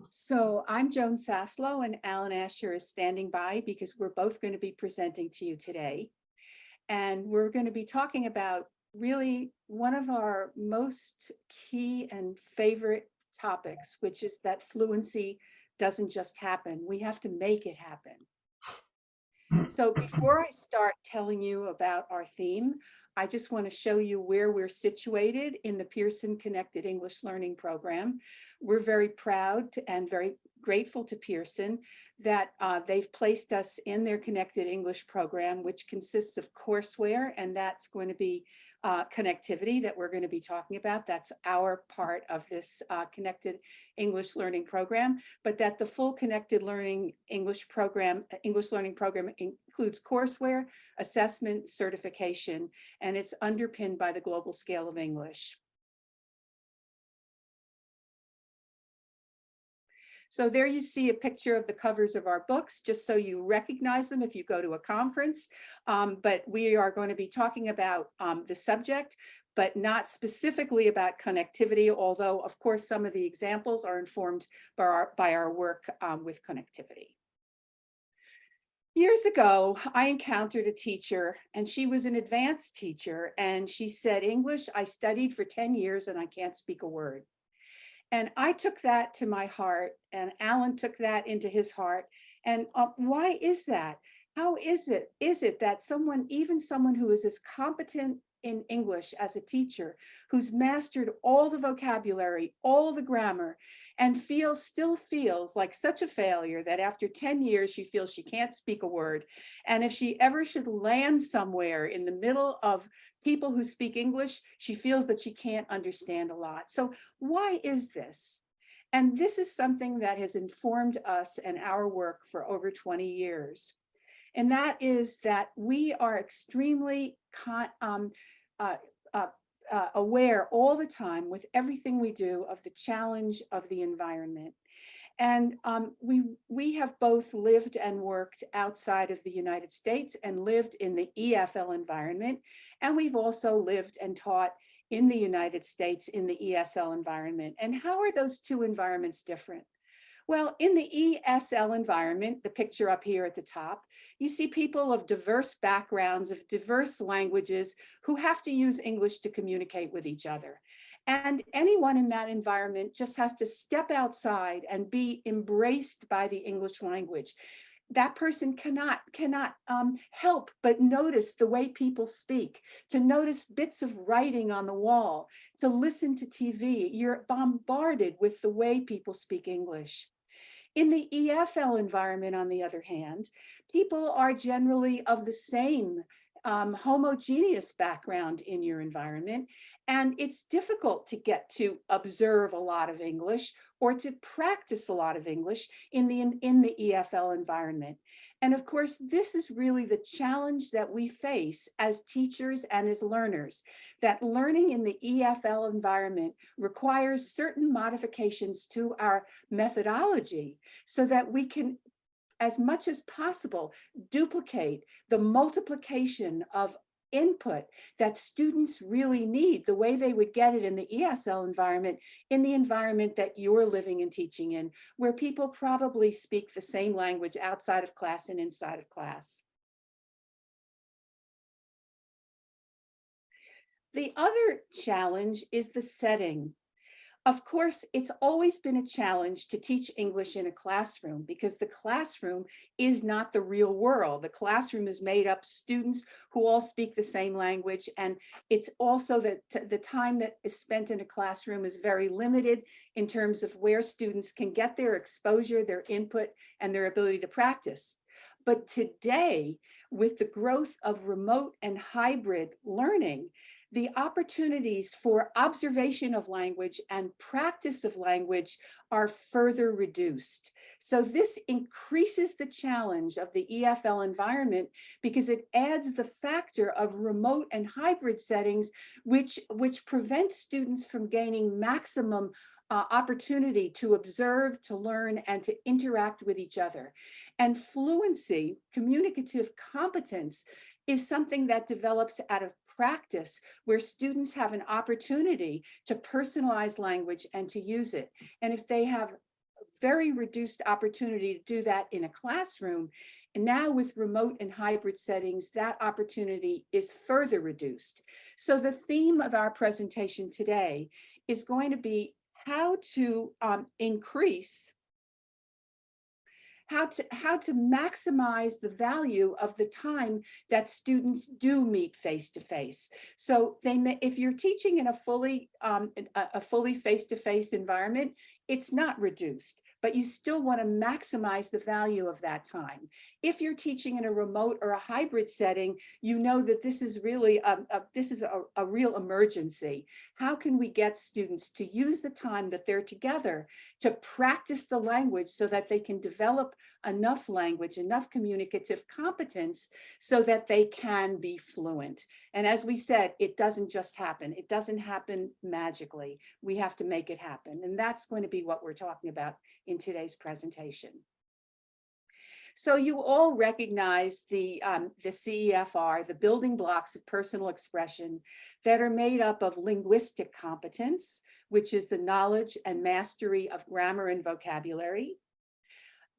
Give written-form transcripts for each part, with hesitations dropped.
So I'm Joan Saslow, and Alan Ascher is standing by because we're both going to be presenting to you today. And we're going to be talking about really one of our most key and favorite topics, which is that fluency doesn't just happen. We have to make it happen. So before I start telling you about our theme, I just want to show you where we're situated in the Pearson Connected English Learning Program. We're very proud and very grateful to Pearson that they've placed us in their Connected English program, which consists of courseware, and that's going to be connectivity that we're going to be talking about. That's our part of this Connected English Learning Program, but that the full Connected Learning English Learning Program includes courseware, assessment, certification, and it's underpinned by the Global Scale of English. So there you see a picture of the covers of our books, just so you recognize them if you go to a conference. But we are going to be talking about the subject, but not specifically about connectivity, although of course some of the examples are informed by our work with connectivity. Years ago, I encountered a teacher, and she was an advanced teacher, and she said, "English, I studied for 10 years and I can't speak a word." And I took that to my heart, and Alan took that into his heart. And why is that? How is it that even someone who is as competent in English as a teacher, who's mastered all the vocabulary, all the grammar, and still feels like such a failure that after 10 years, she feels she can't speak a word. And if she ever should land somewhere in the middle of people who speak English, she feels that she can't understand a lot. So why is this? And this is something that has informed us and our work for over 20 years. And that is that we are extremely aware all the time with everything we do of the challenge of the environment. And we have both lived and worked outside of the United States and lived in the EFL environment. And we've also lived and taught in the United States in the ESL environment. And how are those two environments different? Well, in the ESL environment, the picture up here at the top, you see people of diverse backgrounds, of diverse languages, who have to use English to communicate with each other. And anyone in that environment just has to step outside and be embraced by the English language. That person cannot help but notice the way people speak, to notice bits of writing on the wall, to listen to TV. You're bombarded with the way people speak English. In the EFL environment, on the other hand, people are generally of the same homogeneous background in your environment, and it's difficult to get to observe a lot of English or to practice a lot of English in the EFL environment. And of course, this is really the challenge that we face as teachers and as learners, that learning in the EFL environment requires certain modifications to our methodology so that we can, as much as possible, duplicate the multiplication of input that students really need, the way they would get it in the ESL environment, in the environment that you're living and teaching in, where people probably speak the same language outside of class and inside of class. The other challenge is the setting. Of course, it's always been a challenge to teach English in a classroom because the classroom is not the real world. The classroom is made up of students who all speak the same language. And it's also that the time that is spent in a classroom is very limited in terms of where students can get their exposure, their input, and their ability to practice. But today, with the growth of remote and hybrid learning, the opportunities for observation of language and practice of language are further reduced. So this increases the challenge of the EFL environment because it adds the factor of remote and hybrid settings, which prevents students from gaining maximum opportunity to observe, to learn, and to interact with each other. And fluency, communicative competence, is something that develops out of practice, where students have an opportunity to personalize language and to use it. And if they have very reduced opportunity to do that in a classroom. And now with remote and hybrid settings, that opportunity is further reduced. So the theme of our presentation today is going to be how to increase, how to maximize the value of the time that students do meet face to face. So they may, if you're teaching in a fully face to face environment, it's not reduced, but you still want to maximize the value of that time. If you're teaching in a remote or a hybrid setting, you know that this is really a real emergency. How can we get students to use the time that they're together to practice the language so that they can develop enough language, enough communicative competence so that they can be fluent? And as we said, it doesn't just happen. It doesn't happen magically. We have to make it happen. And that's going to be what we're talking about in today's presentation. So you all recognize the CEFR, the building blocks of personal expression that are made up of linguistic competence, which is the knowledge and mastery of grammar and vocabulary;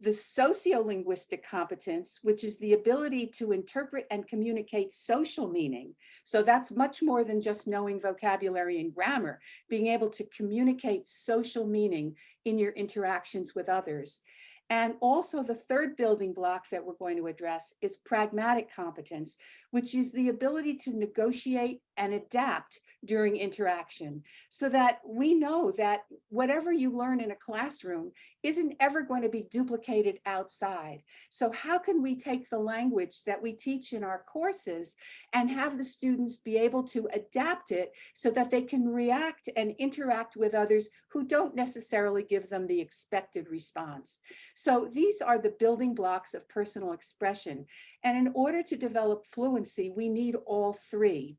the sociolinguistic competence, which is the ability to interpret and communicate social meaning. So that's much more than just knowing vocabulary and grammar, being able to communicate social meaning in your interactions with others. And also the third building block that we're going to address is pragmatic competence, which is the ability to negotiate and adapt during interaction, so that we know that whatever you learn in a classroom isn't ever going to be duplicated outside. So how can we take the language that we teach in our courses and have the students be able to adapt it so that they can react and interact with others who don't necessarily give them the expected response? So these are the building blocks of personal expression. And in order to develop fluency, we need all three.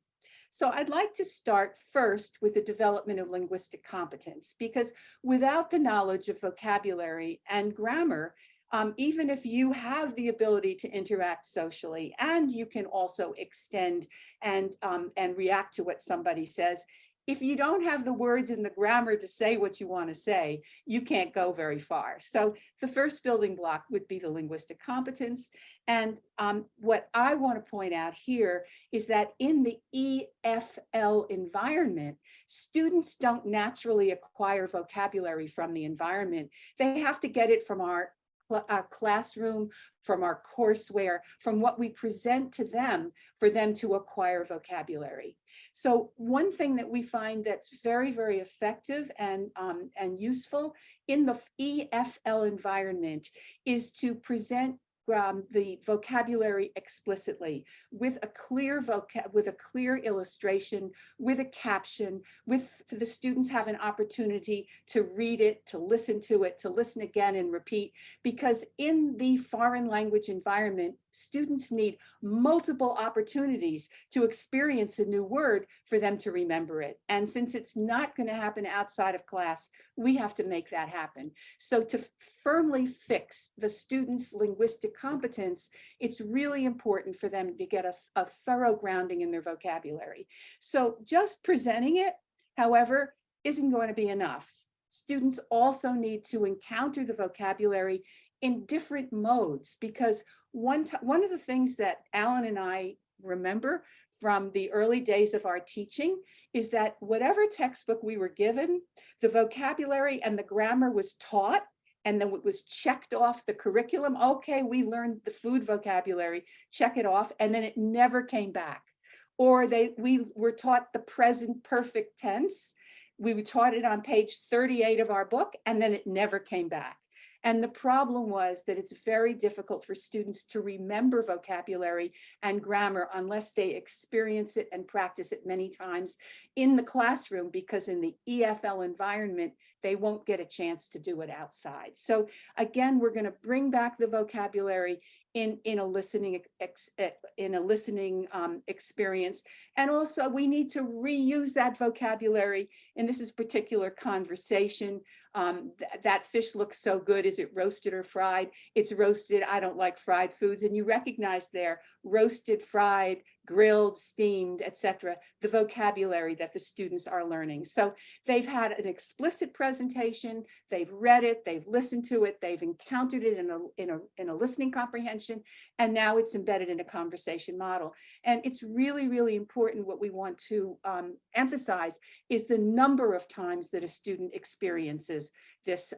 So I'd like to start first with the development of linguistic competence, because without the knowledge of vocabulary and grammar, even if you have the ability to interact socially and you can also extend and react to what somebody says, if you don't have the words and the grammar to say what you want to say, you can't go very far. So the first building block would be the linguistic competence. And what I want to point out here is that in the EFL environment, students don't naturally acquire vocabulary from the environment. They have to get it from our classroom, from our courseware, from what we present to them for them to acquire vocabulary. So one thing that we find that's very, very effective and useful in the EFL environment is to present the vocabulary explicitly with a clear illustration, with a caption, with the students have an opportunity to read it, to listen to it, to listen again and repeat, because in the foreign language environment, students need multiple opportunities to experience a new word for them to remember it. And since it's not going to happen outside of class, we have to make that happen. So to firmly fix the students' linguistic competence, it's really important for them to get a thorough grounding in their vocabulary. So just presenting it, however, isn't going to be enough. Students also need to encounter the vocabulary in different modes, because one of the things that Alan and I remember from the early days of our teaching is that whatever textbook we were given, the vocabulary and the grammar was taught, and then it was checked off the curriculum. Okay, we learned the food vocabulary, check it off, and then it never came back. Or we were taught the present perfect tense. We were taught it on page 38 of our book, and then it never came back. And the problem was that it's very difficult for students to remember vocabulary and grammar unless they experience it and practice it many times in the classroom, because in the EFL environment, they won't get a chance to do it outside. So again, we're going to bring back the vocabulary in a listening experience. And also we need to reuse that vocabulary. And this is particular conversation. That fish looks so good. Is it roasted or fried? It's roasted. I don't like fried foods. And you recognize there, roasted, fried, grilled, steamed, etc., the vocabulary that the students are learning. So they've had an explicit presentation, they've read it, they've listened to it, they've encountered it in a listening comprehension, and now it's embedded in a conversation model. And it's really, really important. What we want to emphasize is the number of times that a student experiences this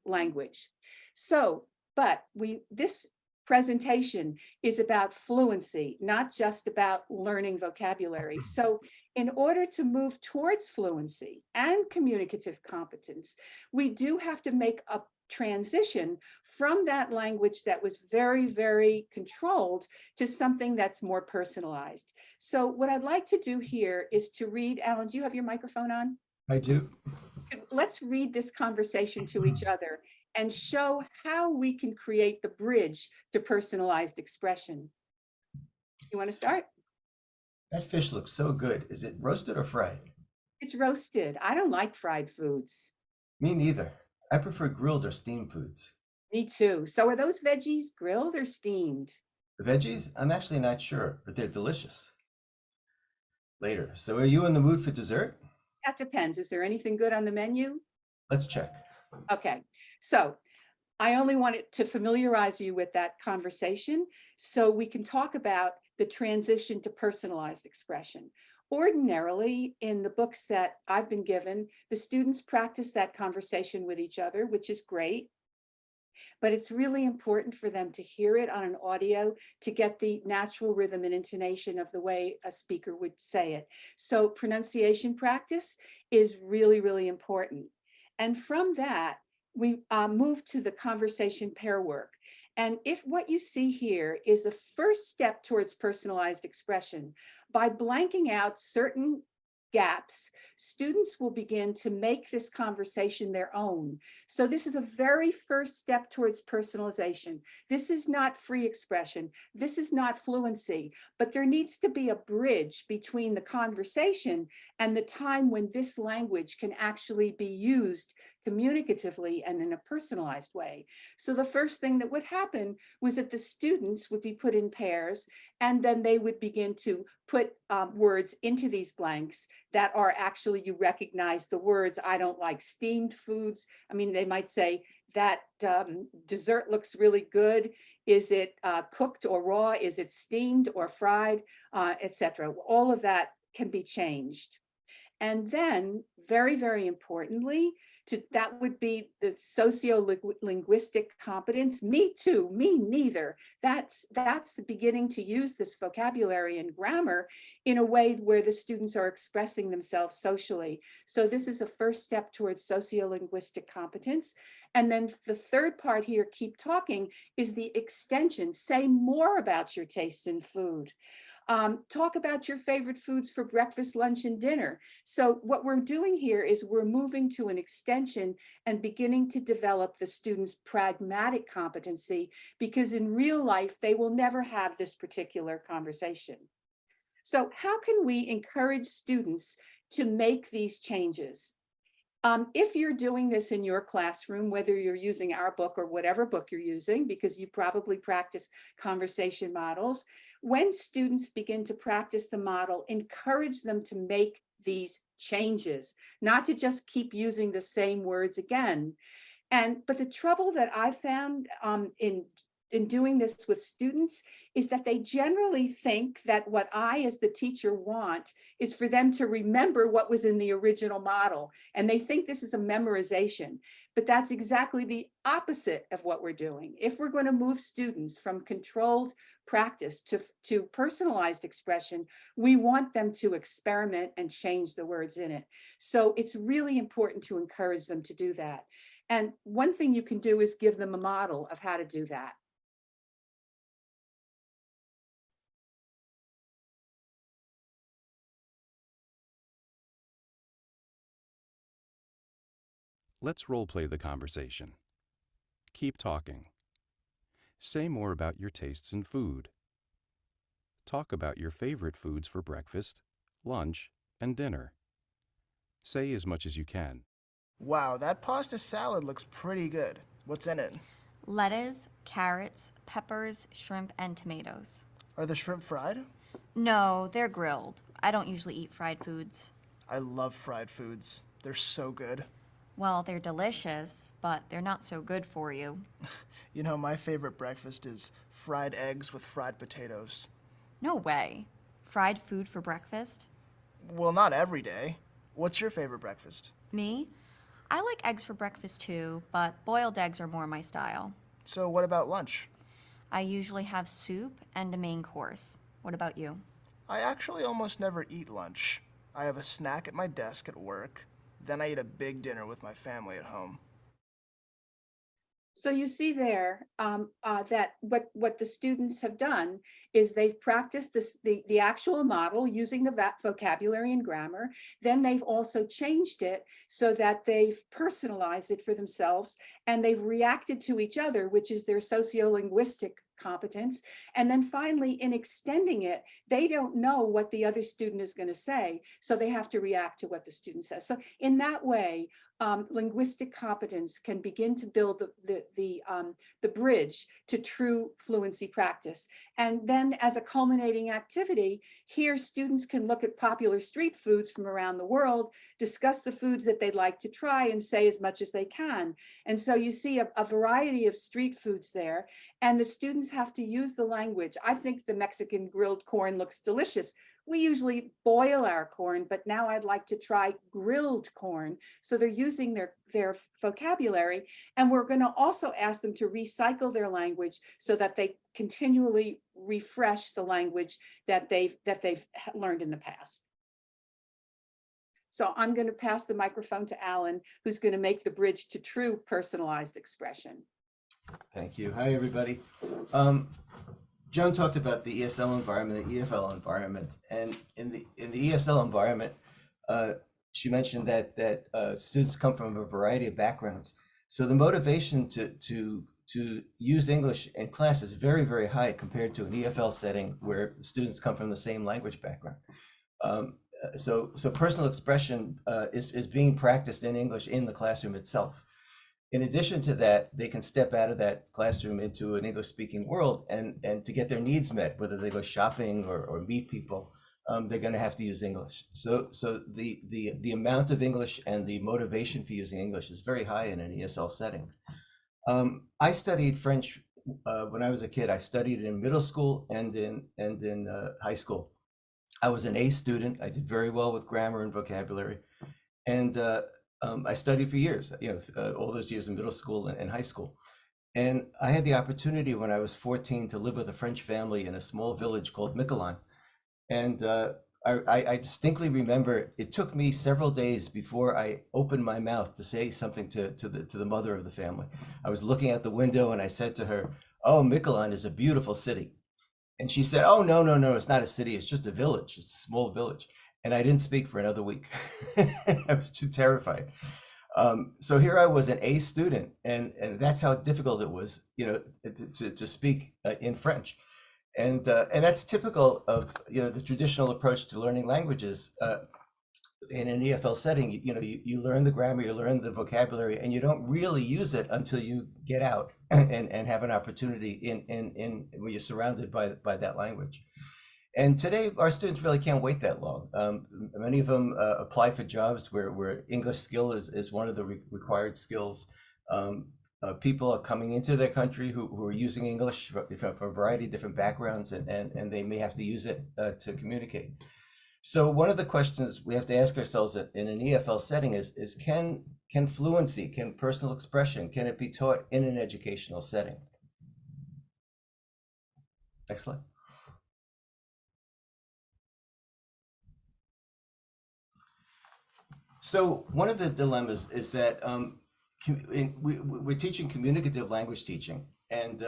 language. So, but this presentation is about fluency, not just about learning vocabulary. So in order to move towards fluency and communicative competence, we do have to make a transition from that language that was very, very controlled to something that's more personalized. So what I'd like to do here is to read, Alan, do you have your microphone on? I do. Let's read this conversation to each other and show how we can create the bridge to personalized expression. You want to start? That fish looks so good. Is it roasted or fried? It's roasted. I don't like fried foods. Me neither. I prefer grilled or steamed foods. Me too. So are those veggies grilled or steamed? The veggies? I'm actually not sure, but they're delicious. Later. So are you in the mood for dessert? That depends. Is there anything good on the menu? Let's check. Okay. So I only wanted to familiarize you with that conversation so we can talk about the transition to personalized expression. Ordinarily, in the books that I've been given, the students practice that conversation with each other, which is great. But it's really important for them to hear it on an audio to get the natural rhythm and intonation of the way a speaker would say it. So pronunciation practice is really, really important. And from that, we move to the conversation pair work. And if what you see here is a first step towards personalized expression, by blanking out certain gaps, students will begin to make this conversation their own. So this is a very first step towards personalization. This is not free expression. This is not fluency, but there needs to be a bridge between the conversation and the time when this language can actually be used communicatively and in a personalized way. So the first thing that would happen was that the students would be put in pairs, and then they would begin to put words into these blanks that are actually, you recognize the words. I don't like steamed foods. I mean, they might say that dessert looks really good. Is it cooked or raw? Is it steamed or fried, etc.? All of that can be changed. And then, very, very importantly, that would be the socio-linguistic competence. Me too, me neither. That's the beginning to use this vocabulary and grammar in a way where the students are expressing themselves socially. So this is a first step towards socio-linguistic competence. And then the third part here, keep talking, is the extension. Say more about your tastes in food. Talk about your favorite foods for breakfast, lunch, and dinner. So what we're doing here is we're moving to an extension and beginning to develop the students' pragmatic competency, because in real life, they will never have this particular conversation. So how can we encourage students to make these changes? If you're doing this in your classroom, whether you're using our book or whatever book you're using, because you probably practice conversation models, when students begin to practice the model, encourage them to make these changes, not to just keep using the same words again. But the trouble that I found in doing this with students is that they generally think that what I, as the teacher, want is for them to remember what was in the original model. And they think this is a memorization, but that's exactly the opposite of what we're doing. If we're going to move students from controlled practice to personalized expression, we want them to experiment and change the words in it. So it's really important to encourage them to do that. And one thing you can do is give them a model of how to do that. Let's role-play the conversation. Keep talking. Say more about your tastes in food. Talk about your favorite foods for breakfast, lunch, and dinner. Say as much as you can. Wow, that pasta salad looks pretty good. What's in it? Lettuce, carrots, peppers, shrimp, and tomatoes. Are the shrimp fried? No, they're grilled. I don't usually eat fried foods. I love fried foods. They're so good. Well, they're delicious, but they're not so good for you. You know, my favorite breakfast is fried eggs with fried potatoes. No way. Fried food for breakfast? Well, not every day. What's your favorite breakfast? Me? I like eggs for breakfast too, but boiled eggs are more my style. So what about lunch? I usually have soup and a main course. What about you? I actually almost never eat lunch. I have a snack at my desk at work, then I eat a big dinner with my family at home. So you see there that what the students have done is they've practiced the actual model using the vocabulary and grammar. Then they've also changed it so that they've personalized it for themselves, and they've reacted to each other, which is their sociolinguistic competence. And then finally, in extending it, they don't know what the other student is going to say, so they have to react to what the student says. So in that way, linguistic competence can begin to build the bridge to true fluency practice. And then as a culminating activity, here students can look at popular street foods from around the world, discuss the foods that they'd like to try, and say as much as they can. And so you see a variety of street foods there, and the students have to use the language. I think the Mexican grilled corn looks delicious. We usually boil our corn, but now I'd like to try grilled corn. So they're using their vocabulary, and we're going to also ask them to recycle their language so that they continually refresh the language that they've learned in the past. So I'm going to pass the microphone to Alan, who's going to make the bridge to true personalized expression. Thank you. Hi, everybody. Joan talked about the ESL environment, the EFL environment, and in the ESL environment, she mentioned that students come from a variety of backgrounds. So the motivation to use English in class is very, very high compared to an EFL setting where students come from the same language background. So personal expression is being practiced in English in the classroom itself. In addition to that, they can step out of that classroom into an English-speaking world, and to get their needs met, whether they go shopping or meet people, they're going to have to use English. So the amount of English and the motivation for using English is very high in an ESL setting. I studied French when I was a kid. I studied in middle school and in high school. I was an A student. I did very well with grammar and vocabulary, and I studied for years, all those years in middle school and high school. And I had the opportunity when I was 14 to live with a French family in a small village called Miquelon. And I distinctly remember it took me several days before I opened my mouth to say something to the mother of the family. I was looking out the window and I said to her, "Oh, Miquelon is a beautiful city." And she said, "Oh, no, it's not a city. It's just a village. It's a small village." And I didn't speak for another week. I was too terrified. So here I was, an A student, and that's how difficult it was, to speak in French. And that's typical of the traditional approach to learning languages. In an EFL setting, you learn the grammar, you learn the vocabulary, and you don't really use it until you get out and have an opportunity in when you're surrounded by that language. And today, our students really can't wait that long. Many of them apply for jobs where English skill is one of the required skills. People are coming into their country who are using English from a variety of different backgrounds, and they may have to use it to communicate. So one of the questions we have to ask ourselves in an EFL setting is can fluency, can personal expression, can it be taught in an educational setting? Next slide. So one of the dilemmas is that we're teaching communicative language teaching, and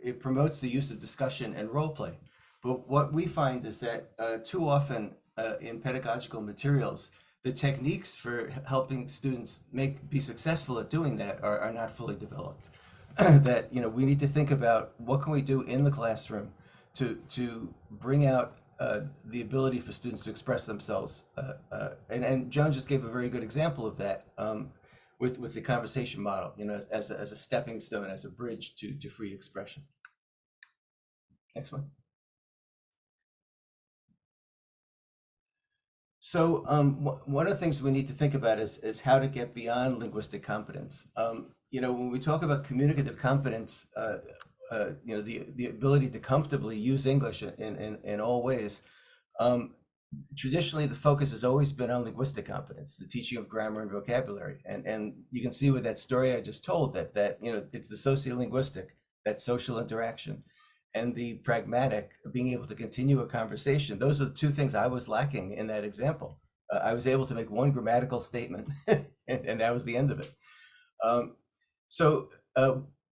it promotes the use of discussion and role play. But what we find is that too often in pedagogical materials, the techniques for helping students be successful at doing that are not fully developed. That we need to think about what can we do in the classroom to bring out the ability for students to express themselves. And Joan just gave a very good example of that with the conversation model, as a stepping stone, as a bridge to free expression. Next one. So one of the things we need to think about is how to get beyond linguistic competence. When we talk about communicative competence, the ability to comfortably use English in all ways, traditionally the focus has always been on linguistic competence, the teaching of grammar and vocabulary. And you can see with that story I just told that it's the sociolinguistic, that social interaction, and the pragmatic, being able to continue a conversation. Those are the two things I was lacking in that example. I was able to make one grammatical statement and that was the end of it.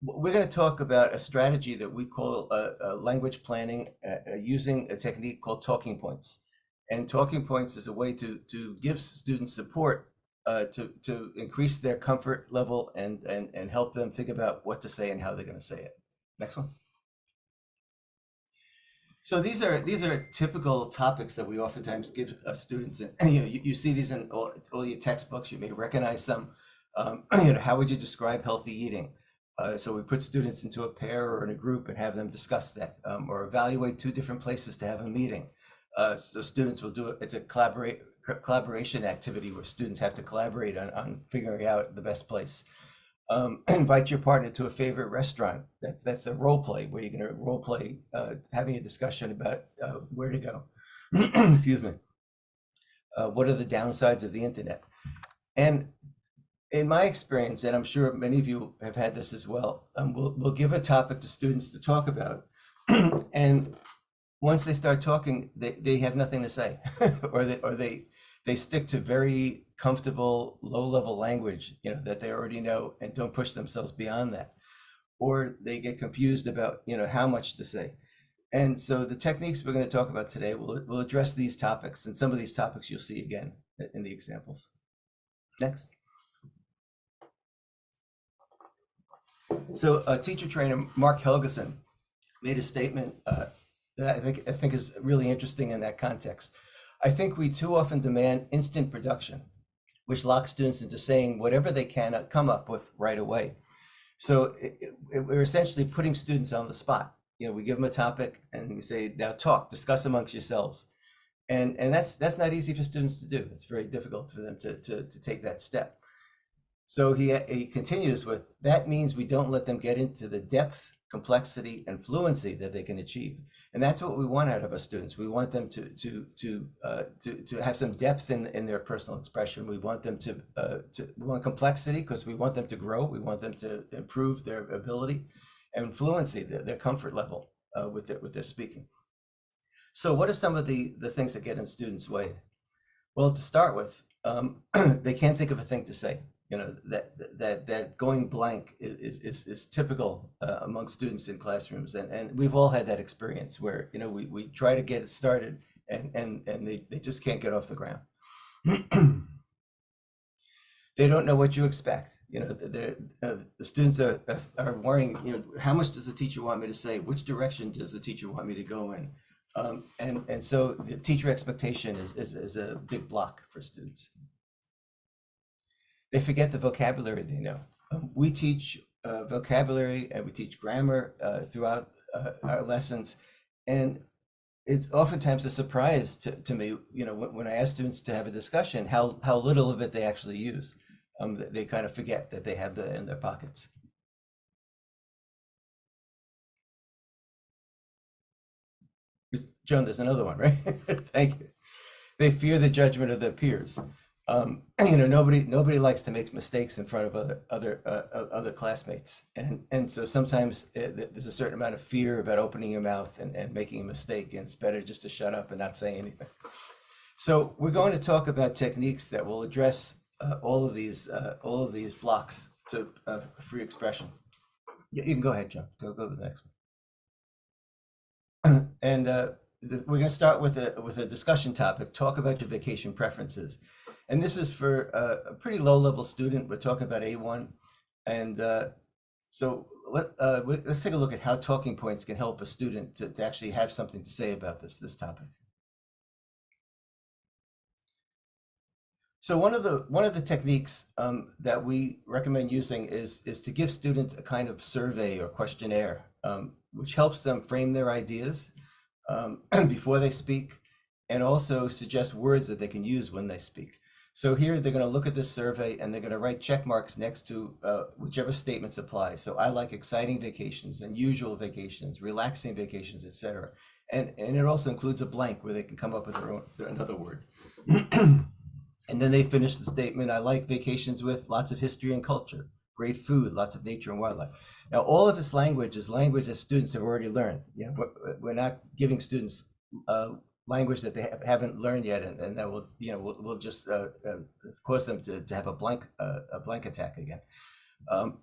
We're going to talk about a strategy that we call language planning using a technique called talking points. And talking points is a way to give students support to increase their comfort level and help them think about what to say and how they're going to say it. Next one. So these are typical topics that we oftentimes give students, and you see these in all your textbooks. You may recognize some. How would you describe healthy eating? So we put students into a pair or in a group and have them discuss that, or evaluate two different places to have a meeting. So students will do it. It's a collaboration activity where students have to collaborate on figuring out the best place. Invite your partner to a favorite restaurant. That's a role play where you're going to role play having a discussion about where to go. Excuse me. What are the downsides of the internet? And in my experience, and I'm sure many of you have had this as well, we'll give a topic to students to talk about, and once they start talking, they have nothing to say, or they stick to very comfortable low-level language, that they already know, and don't push themselves beyond that, or they get confused about how much to say. And so the techniques we're going to talk about today will address these topics, and some of these topics you'll see again in the examples. Next. So teacher trainer Mark Helgeson made a statement that I think is really interesting in that context. I think we too often demand instant production, which locks students into saying whatever they can come up with right away. So we're essentially putting students on the spot. We give them a topic and we say, now talk, discuss amongst yourselves. And that's not easy for students to do. It's very difficult for them to take that step. So he continues with, that means we don't let them get into the depth, complexity, and fluency that they can achieve. And that's what we want out of our students. We want them to have some depth in their personal expression. We want them we want complexity because we want them to grow. We want them to improve their ability, and fluency, their comfort level with their speaking. So what are some of the things that get in students' way? Well, to start with, they can't think of a thing to say. That going blank is typical among students in classrooms, and we've all had that experience where we try to get it started and they just can't get off the ground. They don't know what you expect. The students are worrying. How much does the teacher want me to say? Which direction does the teacher want me to go in? And so the teacher expectation is a big block for students. They forget the vocabulary they know. We teach vocabulary and we teach grammar throughout our lessons, and it's oftentimes a surprise to me, when I ask students to have a discussion, how little of it they actually use. They kind of forget that they have that in their pockets. Joan, there's another one, right? Thank you. They fear the judgment of their peers. Nobody likes to make mistakes in front of other classmates, and so sometimes there's a certain amount of fear about opening your mouth and making a mistake, and it's better just to shut up and not say anything. So we're going to talk about techniques that will address all of these blocks to free expression. You can go ahead, John. Go to the next one. And we're going to start with a discussion topic. Talk about your vacation preferences. And this is for a pretty low-level student. We're talking about A1. And so let's take a look at how talking points can help a student to actually have something to say about this topic. So one of the techniques that we recommend using is to give students a kind of survey or questionnaire, which helps them frame their ideas before they speak, and also suggest words that they can use when they speak. So here they're going to look at this survey and they're going to write check marks next to whichever statements apply. So I like exciting vacations, unusual vacations, relaxing vacations, etc. And it also includes a blank where they can come up with another word. And then they finish the statement, I like vacations with lots of history and culture, great food, lots of nature and wildlife. Now, all of this language is language that students have already learned. You know, we're not giving students language that they haven't learned yet, and that will, you know, will just cause them to have a blank attack again.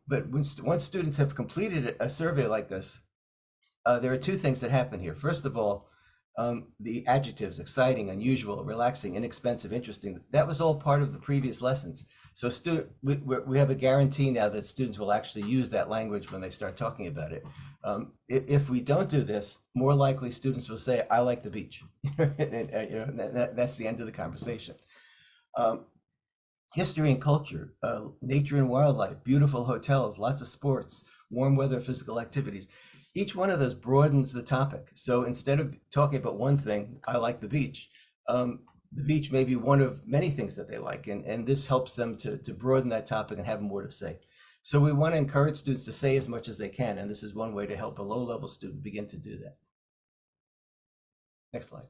But once students have completed a survey like this, there are two things that happen here. First of all, the adjectives, exciting, unusual, relaxing, inexpensive, interesting, that was all part of the previous lessons. So we have a guarantee now that students will actually use that language when they start talking about it. If we don't do this, more likely students will say, I like the beach. That's the end of the conversation. History and culture, nature and wildlife, beautiful hotels, lots of sports, warm weather, physical activities. Each one of those broadens the topic. So instead of talking about one thing, I like the beach may be one of many things that they like. And this helps them to broaden that topic and have more to say. So we want to encourage students to say as much as they can. And this is one way to help a low-level student begin to do that. Next slide.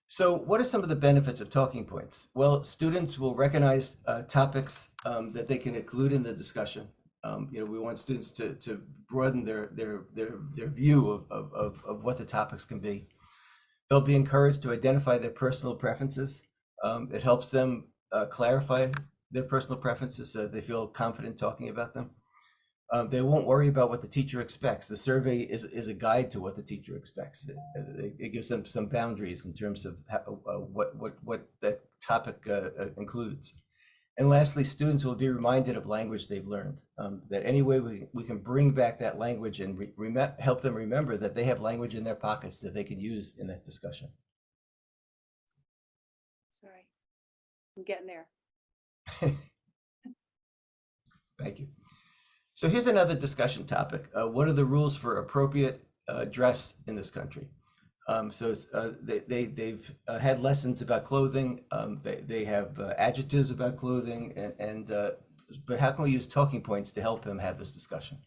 So what are some of the benefits of talking points? Well, students will recognize topics that they can include in the discussion. We want students to broaden their view of what the topics can be. They'll be encouraged to identify their personal preferences. It helps them clarify their personal preferences so they feel confident talking about them. They won't worry about what the teacher expects. The survey is a guide to what the teacher expects. It gives them some boundaries in terms of what that topic includes. And lastly, students will be reminded of language they've learned, that any way we can bring back that language and help them remember that they have language in their pockets that they can use in that discussion. Sorry, I'm getting there. Thank you. So here's another discussion topic. What are the rules for appropriate dress in this country? They've had lessons about clothing. They have adjectives about clothing, but how can we use talking points to help them have this discussion?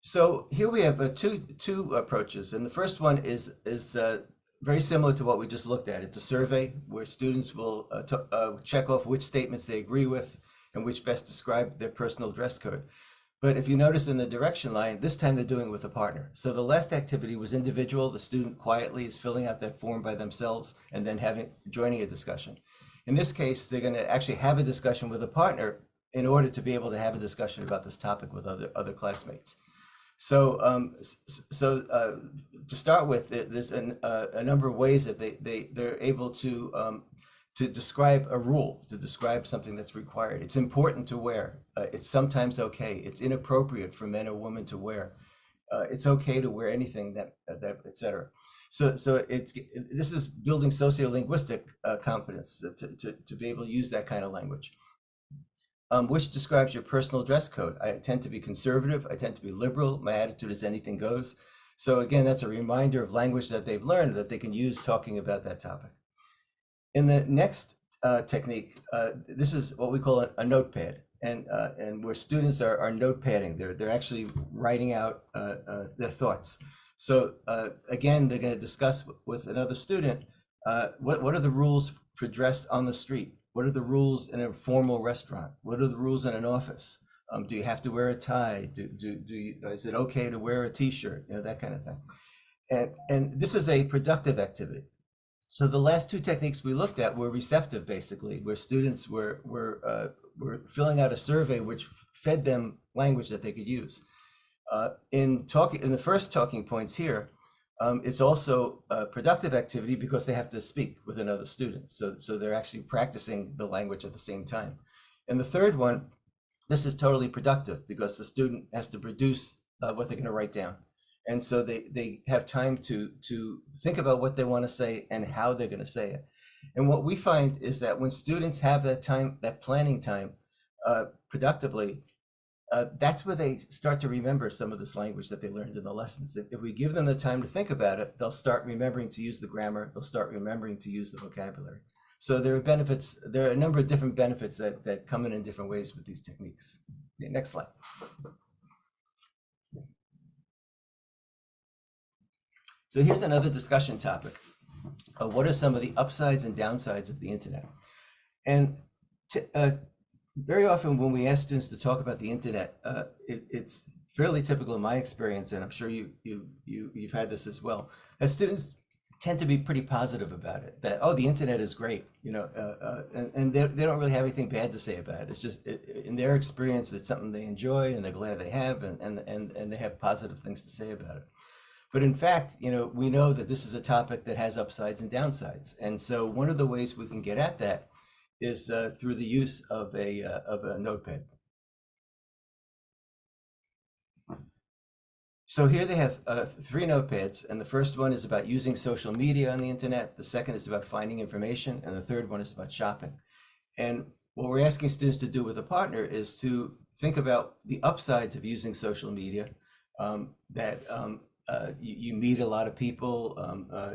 So here we have two approaches, and the first one is very similar to what we just looked at. It's a survey where students will check off which statements they agree with and which best describe their personal dress code. But if you notice in the direction line, this time they're doing it with a partner. So the last activity was individual. The student quietly is filling out that form by themselves and then joining a discussion. In this case, they're going to actually have a discussion with a partner in order to be able to have a discussion about this topic with other classmates. So to start with, there's a number of ways that they're able to describe a rule, to describe something that's required. It's important to wear. It's sometimes okay. It's inappropriate for men or women to wear. It's okay to wear anything that etc. So this is building sociolinguistic competence to be able to use that kind of language. Which describes your personal dress code. I tend to be conservative. I tend to be liberal. My attitude is anything goes. So again, that's a reminder of language that they've learned that they can use talking about that topic. In the next technique, this is what we call a notepad, and where students are notepadding. They're actually writing out their thoughts. So again, they're going to discuss with another student what are the rules for dress on the street. What are the rules in a formal restaurant? What are the rules in an office? Do you have to wear a tie? Is it okay to wear a t-shirt? That kind of thing. And this is a productive activity. So the last two techniques we looked at were receptive, basically, where students were filling out a survey which fed them language that they could use. In the first talking points here, it's also a productive activity because they have to speak with another student. So they're actually practicing the language at the same time. And the third one, this is totally productive because the student has to produce what they're going to write down. And so they have time to think about what they want to say and how they're going to say it. And what we find is that when students have that time, that planning time productively, that's where they start to remember some of this language that they learned in the lessons. If we give them the time to think about it, they'll start remembering to use the grammar, they'll start remembering to use the vocabulary. So there are benefits, there are a number of different benefits that come in different ways with these techniques. Okay, next slide. So here's another discussion topic. What are some of the upsides and downsides of the internet? And very often when we ask students to talk about the internet, it's fairly typical in my experience, and I'm sure you've had this as well, that students tend to be pretty positive about it, that, oh, the internet is great, and they don't really have anything bad to say about it. It's just, in their experience, it's something they enjoy and they're glad they have, and they have positive things to say about it. But in fact, we know that this is a topic that has upsides and downsides. And so one of the ways we can get at that is through the use of a notepad. So here they have 3 notepads, and the first one is about using social media on the internet, the second is about finding information, and the third one is about shopping. And what we're asking students to do with a partner is to think about the upsides of using social media, that you meet a lot of people,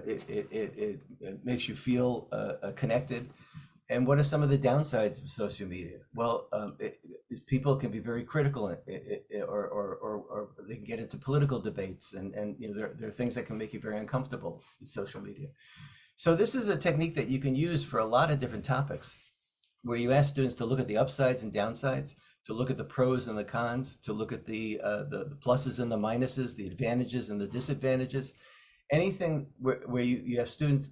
it makes you feel connected. And what are some of the downsides of social media? Well, people can be very critical, or they can get into political debates, and there are things that can make you very uncomfortable with social media. So this is a technique that you can use for a lot of different topics, where you ask students to look at the upsides and downsides, to look at the pros and the cons, to look at the pluses and the minuses, the advantages and the disadvantages. Anything where you have students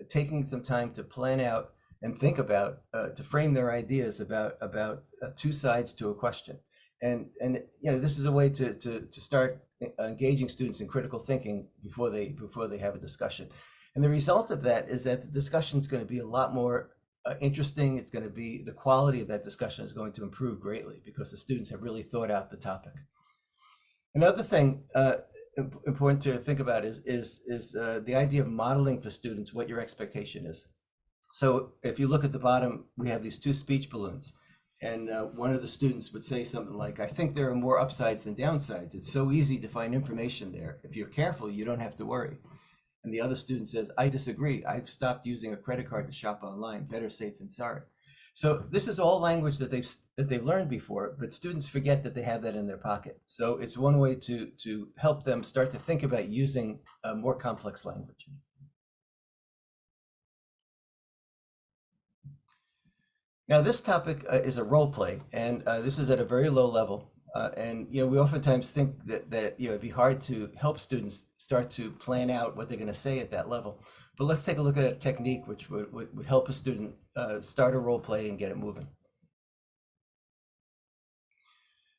taking some time to plan out and think about, to frame their ideas about 2 sides to a question. And this is a way to start engaging students in critical thinking before they have a discussion. And the result of that is that the discussion is going to be a lot more interesting. It's going to be, the quality of that discussion is going to improve greatly because the students have really thought out the topic. Another thing important to think about is the idea of modeling for students what your expectation is. So if you look at the bottom, we have these 2 speech balloons, and one of the students would say something like, I think there are more upsides than downsides. It's so easy to find information there. If you're careful, you don't have to worry. And the other student says, I disagree. I've stopped using a credit card to shop online. Better safe than sorry. So this is all language that they've learned before, but students forget that they have that in their pocket. So it's one way to help them start to think about using more complex language. Now, this topic is a role play, and this is at a very low level. And we oftentimes think that it'd be hard to help students start to plan out what they're going to say at that level. But let's take a look at a technique which would help a student start a role play and get it moving.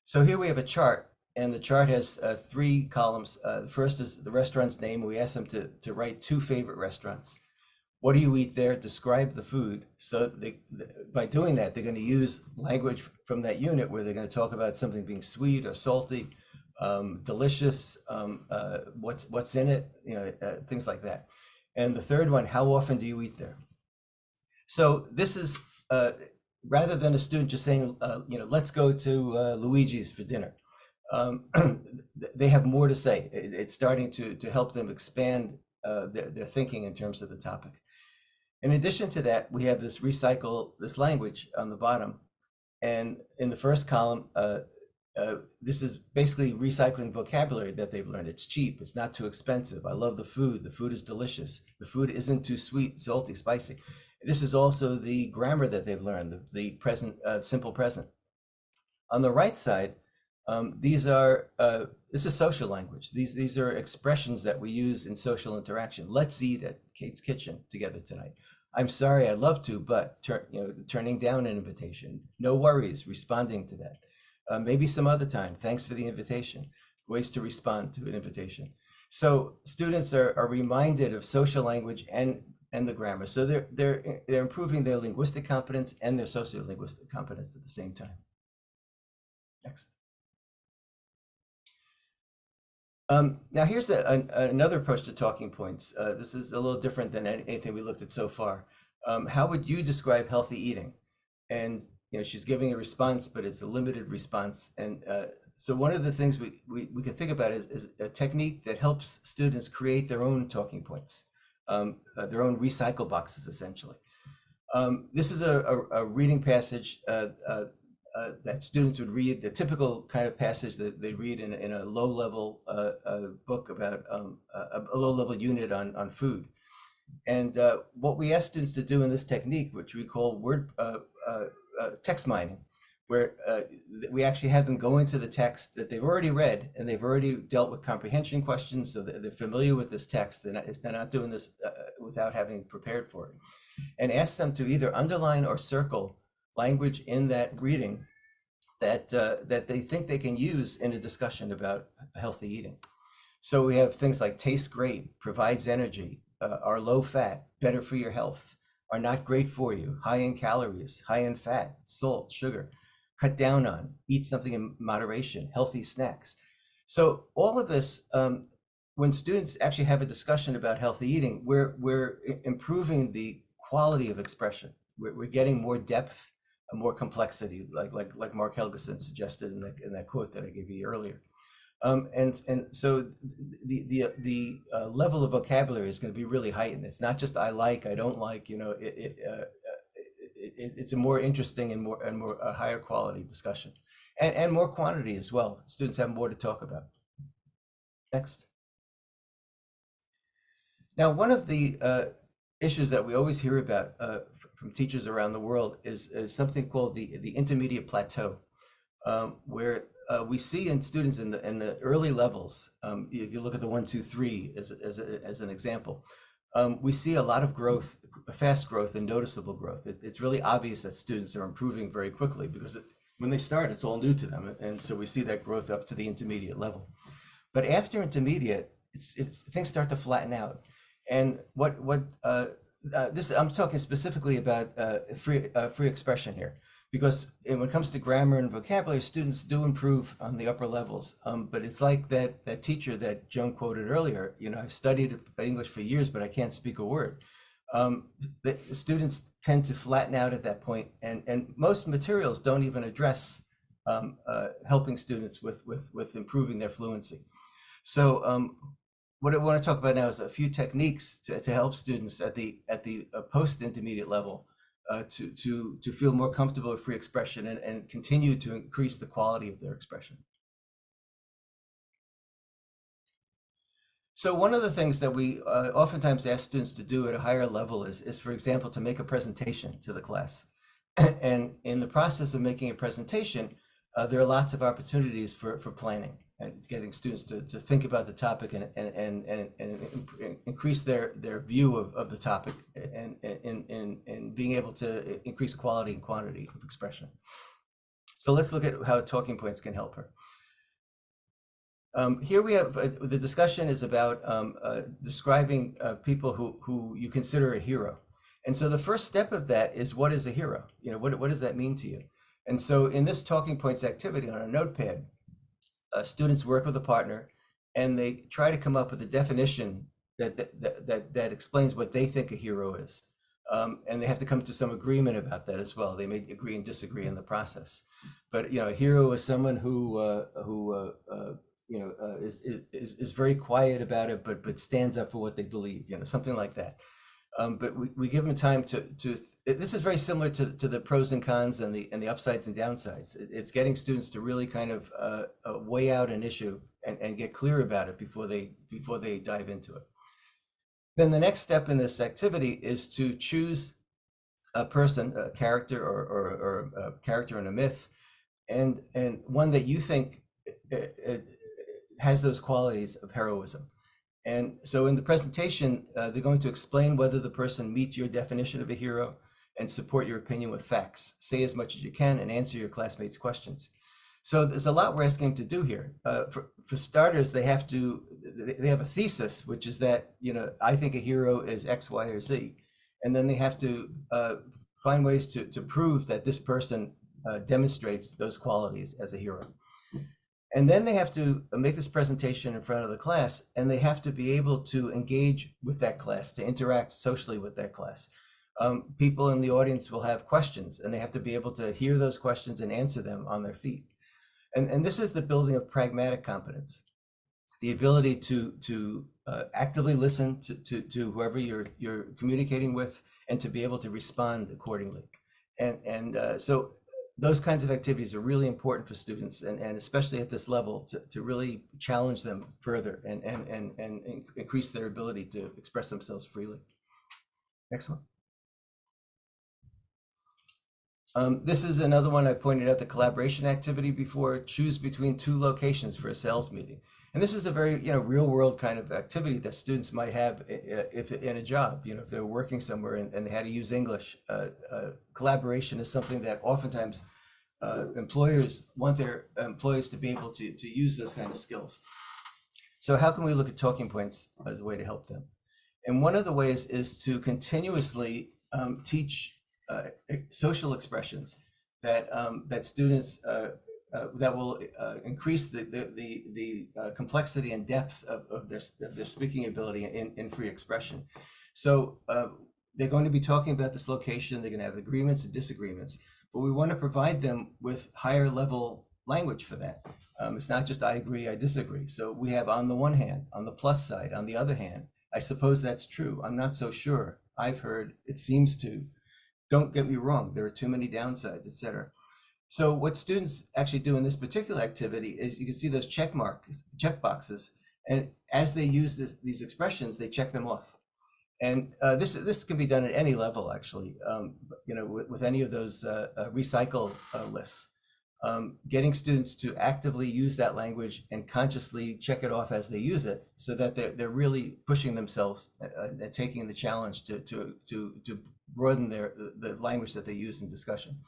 So here we have a chart, and the chart has 3 columns. The first is the restaurant's name. We ask them to write 2 favorite restaurants. What do you eat there? Describe the food. So by doing that, they're going to use language from that unit where they're going to talk about something being sweet or salty, delicious, what's in it, things like that. And the third one, how often do you eat there? So this is rather than a student just saying, let's go to Luigi's for dinner. They have more to say. It's starting to help them expand their thinking in terms of the topic. In addition to that, we have this recycle this language on the bottom. And in the first column, this is basically recycling vocabulary that they've learned. It's cheap, it's not too expensive. I love the food is delicious. The food isn't too sweet, salty, spicy. This is also the grammar that they've learned, the present, simple present. On the right side, this is social language. These are expressions that we use in social interaction. Let's eat at Kate's kitchen together tonight. I'm sorry, I'd love to, but turning down an invitation. No worries, responding to that. Maybe some other time. Thanks for the invitation. Ways to respond to an invitation. So students are reminded of social language and the grammar. So they're improving their linguistic competence and their sociolinguistic competence at the same time. Next. Now here's another approach to talking points. This is a little different than anything we looked at so far. How would you describe healthy eating? And she's giving a response, but it's a limited response. And so one of the things we can think about is a technique that helps students create their own talking points, their own recycle boxes, essentially. This is a reading passage that students would read, the typical kind of passage that they read in a low-level book about a low-level unit on food. And what we ask students to do in this technique, which we call text mining, where we actually have them go into the text that they've already read, and they've already dealt with comprehension questions, so they're familiar with this text. They're not doing this without having prepared for it. And ask them to either underline or circle language in that reading that they think they can use in a discussion about healthy eating. So we have things like tastes great, provides energy, are low fat, better for your health, are not great for you, high in calories, high in fat, salt, sugar, cut down on, eat something in moderation, healthy snacks. So all of this, when students actually have a discussion about healthy eating, we're improving the quality of expression. We're getting more depth and more complexity, like Mark Helgeson suggested in that quote that I gave you earlier. And so the level of vocabulary is going to be really heightened. It's not just I like, I don't like. It's a more interesting and more a higher quality discussion, and more quantity as well. Students have more to talk about. Next. Now, one of the issues that we always hear about from teachers around the world is something called the intermediate plateau, where we see in students in the early levels. If you look at the 1, 2, 3 as an example, we see a lot of growth, fast growth, and noticeable growth. It's really obvious that students are improving very quickly because when they start, it's all new to them, and so we see that growth up to the intermediate level. But after intermediate, things start to flatten out. And I'm talking specifically about free expression here, because when it comes to grammar and vocabulary, students do improve on the upper levels. But it's like that teacher that Joan quoted earlier. I've studied English for years, but I can't speak a word. The students tend to flatten out at that point, and most materials don't even address helping students with improving their fluency. So what I want to talk about now is a few techniques to help students at the post-intermediate level to feel more comfortable with free expression and continue to increase the quality of their expression. So one of the things that we oftentimes ask students to do at a higher level is, for example, to make a presentation to the class. And in the process of making a presentation, there are lots of opportunities for planning and getting students to think about the topic and increase their view of the topic and being able to increase quality and quantity of expression. So let's look at how talking points can help her. Here we have the discussion is about describing people who you consider a hero. And so the first step of that is, what is a hero? What does that mean to you? And so in this talking points activity on a notepad, students work with a partner and they try to come up with a definition that explains what they think a hero is. And they have to come to some agreement about that as well. They may agree and disagree in the process. But a hero is someone who is very quiet about it, but stands up for what they believe. Something like that. But we give them time to. This is very similar to the pros and cons and the upsides and downsides. It's getting students to really kind of weigh out an issue and get clear about it before they dive into it. Then the next step in this activity is to choose a person, a character, or a character in a myth, and one that you think has those qualities of heroism. And so in the presentation, they're going to explain whether the person meets your definition of a hero and support your opinion with facts. Say as much as you can and answer your classmates' questions. So there's a lot we're asking them to do here. For starters, they have a thesis, which is that, I think a hero is X, Y, or Z. And then they have to find ways to prove that this person demonstrates those qualities as a hero. And then they have to make this presentation in front of the class, and they have to be able to engage with that class, to interact socially with that class. People in the audience will have questions, and they have to be able to hear those questions and answer them on their feet. And this is the building of pragmatic competence, the ability to actively listen to whoever you're communicating with, and to be able to respond accordingly. And so those kinds of activities are really important for students, and especially at this level, to really challenge them further and increase their ability to express themselves freely. Next one. This is another one I pointed out, the collaboration activity before. Choose between 2 locations for a sales meeting. And this is a very, real world kind of activity that students might have if in a job, if they're working somewhere and they had to use English. Collaboration is something that oftentimes employers want their employees to be able to use those kind of skills. So how can we look at talking points as a way to help them? And one of the ways is to continuously teach social expressions that students that will increase the complexity and depth of their speaking ability in free expression. So they're going to be talking about this location. They're going to have agreements and disagreements, but we want to provide them with higher level language for that. It's not just I agree, I disagree. So we have on the one hand, on the plus side, on the other hand, I suppose that's true. I'm not so sure. I've heard, it seems to. Don't get me wrong, there are too many downsides, etc. So what students actually do in this particular activity is you can see those check boxes, and as they use these expressions, they check them off. And this can be done at any level, actually, with any of those recycle lists. Getting students to actively use that language and consciously check it off as they use it, so that they're really pushing themselves and taking the challenge to broaden the language that they use in discussion.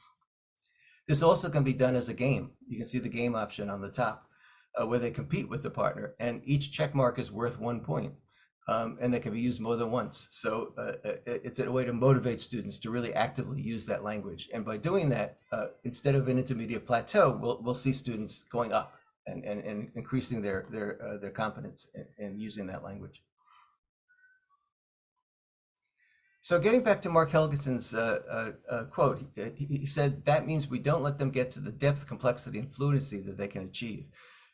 This also can be done as a game. You can see the game option on the top, where they compete with the partner, and each check mark is worth 1 point, and they can be used more than once. So it's a way to motivate students to really actively use that language. And by doing that, instead of an intermediate plateau, we'll see students going up and increasing their competence in using that language. So getting back to Mark Helgeson's quote, he said, that means we don't let them get to the depth, complexity, and fluency that they can achieve.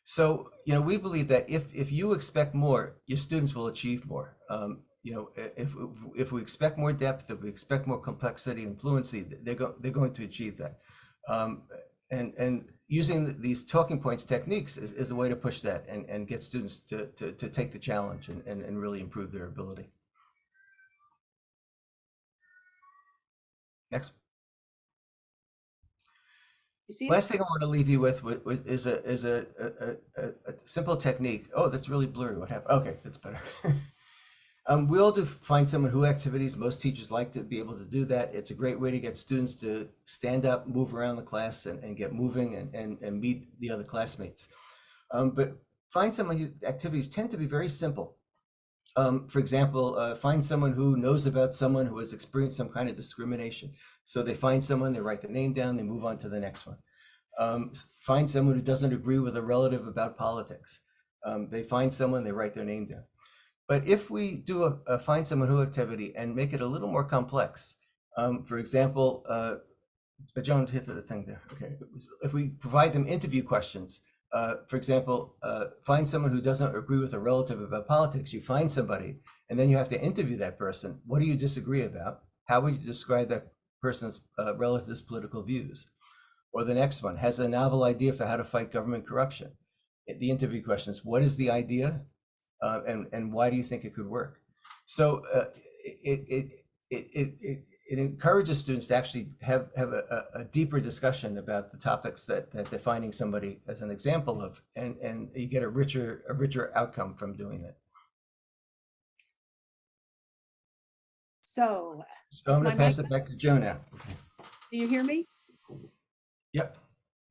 So, we believe that if you expect more, your students will achieve more. If we expect more depth, if we expect more complexity and fluency, they're going to achieve that. And using these talking points techniques is a way to push that and get students to take the challenge and really improve their ability. Next. Last thing I want to leave you with is a simple technique. Oh, that's really blurry. What happened? Okay, that's better. We all do find someone who activities. Most teachers like to be able to do that. It's a great way to get students to stand up, move around the class, and get moving and meet the other classmates. But find someone whose activities tend to be very simple. For example, find someone who knows about someone who has experienced some kind of discrimination. So they find someone, they write the name down, they move on to the next one. Find someone who doesn't agree with a relative about politics. They find someone, they write their name down. But if we do a find someone who activity and make it a little more complex, for example, Joan hit the thing there. Okay, if we provide them interview questions, for example, find someone who doesn't agree with a relative about politics. You find somebody, and then you have to interview that person. What do you disagree about? How would you describe that person's relative's political views? Or the next one, has a novel idea for how to fight government corruption. The interview question is, what is the idea, and why do you think it could work? So it encourages students to actually have a deeper discussion about the topics that they're finding somebody as an example of, and you get a richer outcome from doing it. So I'm going to pass it back to Joan now. do you hear me? Yep.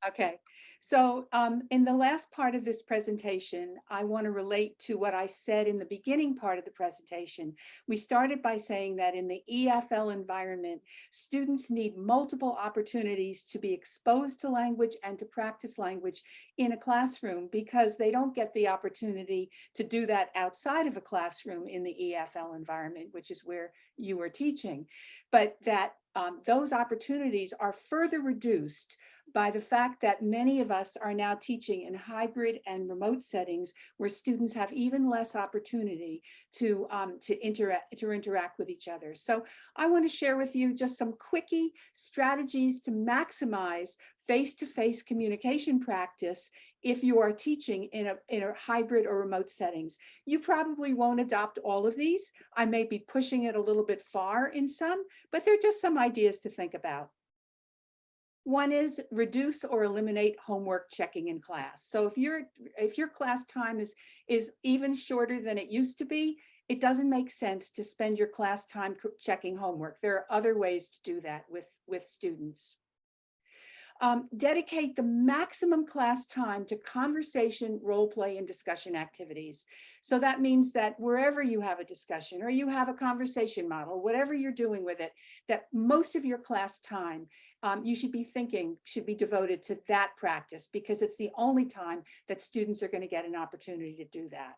Okay. So in the last part of this presentation, I want to relate to what I said in the beginning part of the presentation. We started by saying that in the EFL environment, students need multiple opportunities to be exposed to language and to practice language in a classroom, because they don't get the opportunity to do that outside of a classroom in the EFL environment, which is where you are teaching. But that those opportunities are further reduced by the fact that many of us are now teaching in hybrid and remote settings, where students have even less opportunity to interact with each other. So I want to share with you just some quickie strategies to maximize face-to-face communication practice if you are teaching in a hybrid or remote settings. You probably won't adopt all of these. I may be pushing it a little bit far in some, but they're just some ideas to think about. One is reduce or eliminate homework checking in class. So if your class time is even shorter than it used to be, it doesn't make sense to spend your class time checking homework. There are other ways to do that with students. Dedicate the maximum class time to conversation, role play, and discussion activities. So that means that wherever you have a discussion or you have a conversation model, whatever you're doing with it, that most of your class time you should be devoted to that practice, because it's the only time that students are going to get an opportunity to do that.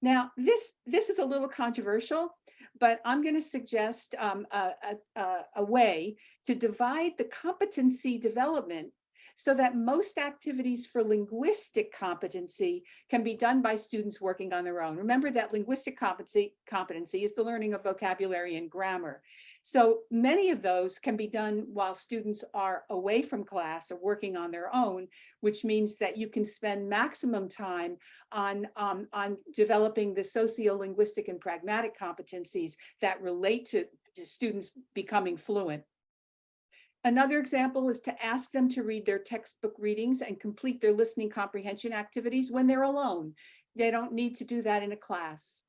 Now, this is a little controversial, but I'm going to suggest a way to divide the competency development so that most activities for linguistic competency can be done by students working on their own. Remember that linguistic competency is the learning of vocabulary and grammar. So many of those can be done while students are away from class or working on their own, which means that you can spend maximum time on developing the sociolinguistic and pragmatic competencies that relate to students becoming fluent. Another example is to ask them to read their textbook readings and complete their listening comprehension activities when they're alone. They don't need to do that in a class.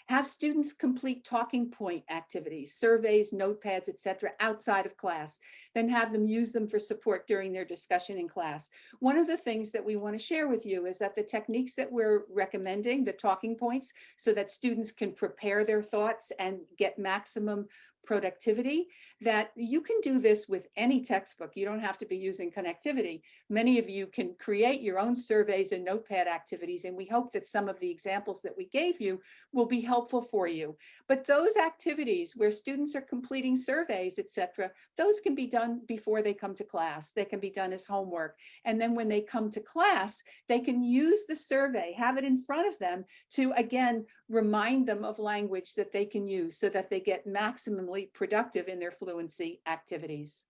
Have students complete talking point activities, surveys, notepads, etc., outside of class, then have them use them for support during their discussion in class. One of the things that we want to share with you is that the techniques that we're recommending, the talking points, so that students can prepare their thoughts and get maximum productivity, that you can do this with any textbook. You don't have to be using connectivity. Many of you can create your own surveys and notepad activities, and we hope that some of the examples that we gave you will be helpful for you. But those activities where students are completing surveys, etc., those can be done before they come to class. They can be done as homework. And then when they come to class, they can use the survey, have it in front of them to, again, remind them of language that they can use so that they get maximally productive in their fluency activities.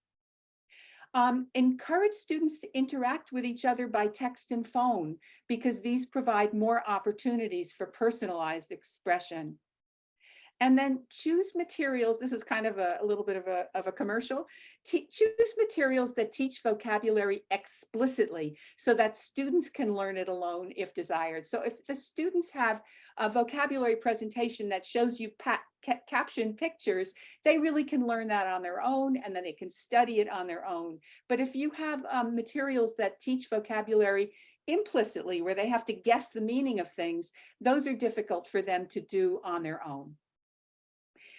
Encourage students to interact with each other by text and phone, because these provide more opportunities for personalized expression. And then choose materials. This is kind of a little bit of a commercial. Choose materials that teach vocabulary explicitly so that students can learn it alone if desired. So if the students have a vocabulary presentation that shows you caption pictures, they really can learn that on their own, and then they can study it on their own. But if you have materials that teach vocabulary implicitly, where they have to guess the meaning of things, those are difficult for them to do on their own.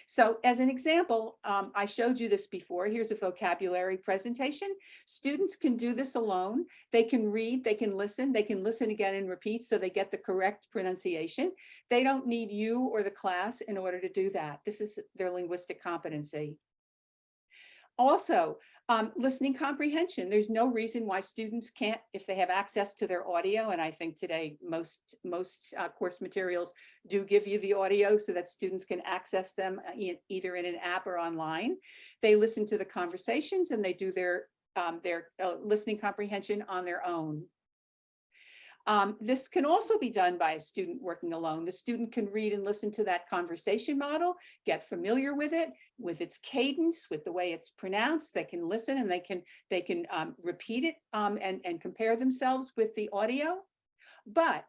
So as an example, I showed you this before. Here's a vocabulary presentation. Students can do this alone. They can read, they can listen again and repeat so they get the correct pronunciation. They don't need you or the class in order to do that. This is their linguistic competency. Also, listening comprehension. There's no reason why students can't, if they have access to their audio, and I think today most course materials do give you the audio so that students can access them either in an app or online. They listen to the conversations and they do their listening comprehension on their own. This can also be done by a student working alone. The student can read and listen to that conversation model, get familiar with it, with its cadence, with the way it's pronounced. They can listen and they can repeat it and compare themselves with the audio. But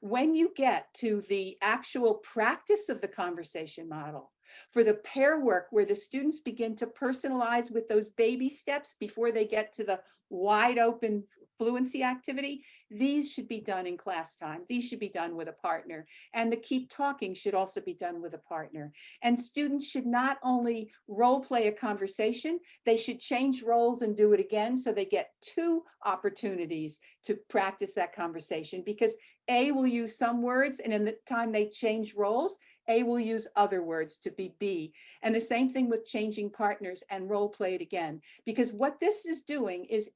when you get to the actual practice of the conversation model, For the pair work, where the students begin to personalize with those baby steps before they get to the wide open fluency activity, these should be done in class time. These should be done with a partner. And the keep talking should also be done with a partner. And students should not only role play a conversation, they should change roles and do it again, so they get 2 opportunities to practice that conversation, because A will use some words, and in the time they change roles, A will use other words to be B. And the same thing with changing partners and role play it again. Because what this is doing is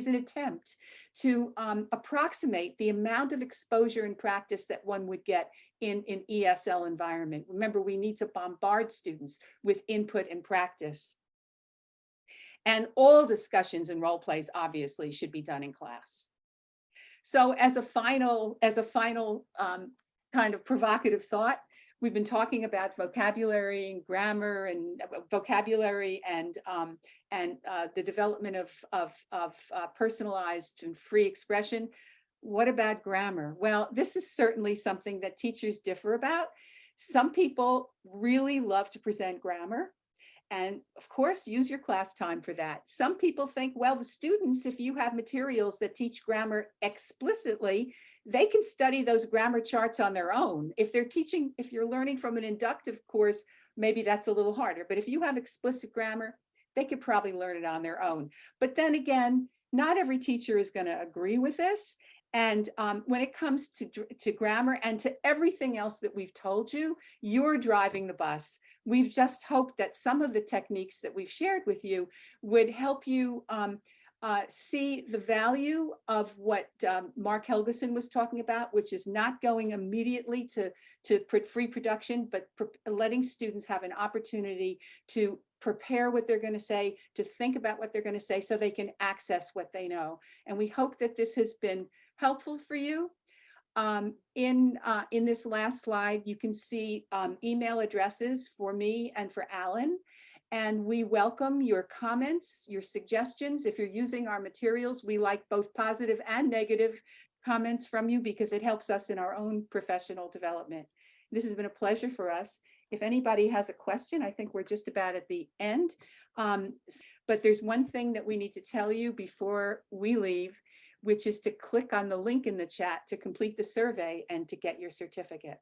an attempt to approximate the amount of exposure and practice that one would get in an ESL environment. Remember, we need to bombard students with input and practice. And all discussions and role plays obviously should be done in class. So as a final kind of provocative thought, we've been talking about vocabulary and grammar and vocabulary and the development of personalized and free expression. What about grammar? Well, this is certainly something that teachers differ about. Some people really love to present grammar. And of course, use your class time for that. Some people think, well, the students, if you have materials that teach grammar explicitly, they can study those grammar charts on their own. If you're learning from an inductive course, maybe that's a little harder. But if you have explicit grammar, they could probably learn it on their own. But then again, not every teacher is going to agree with this. And when it comes to grammar and to everything else that we've told you, you're driving the bus. We've just hoped that some of the techniques that we've shared with you would help you see the value of what Mark Helgeson was talking about, which is not going immediately to free production, but letting students have an opportunity to prepare what they're going to say, to think about what they're going to say, so they can access what they know. And we hope that this has been helpful for you. In this last slide, you can see email addresses for me and for Alan. And we welcome your comments, your suggestions. If you're using our materials, we like both positive and negative comments from you, because it helps us in our own professional development. This has been a pleasure for us. If anybody has a question, I think we're just about at the end. But there's one thing that we need to tell you before we leave, which is to click on the link in the chat to complete the survey and to get your certificate.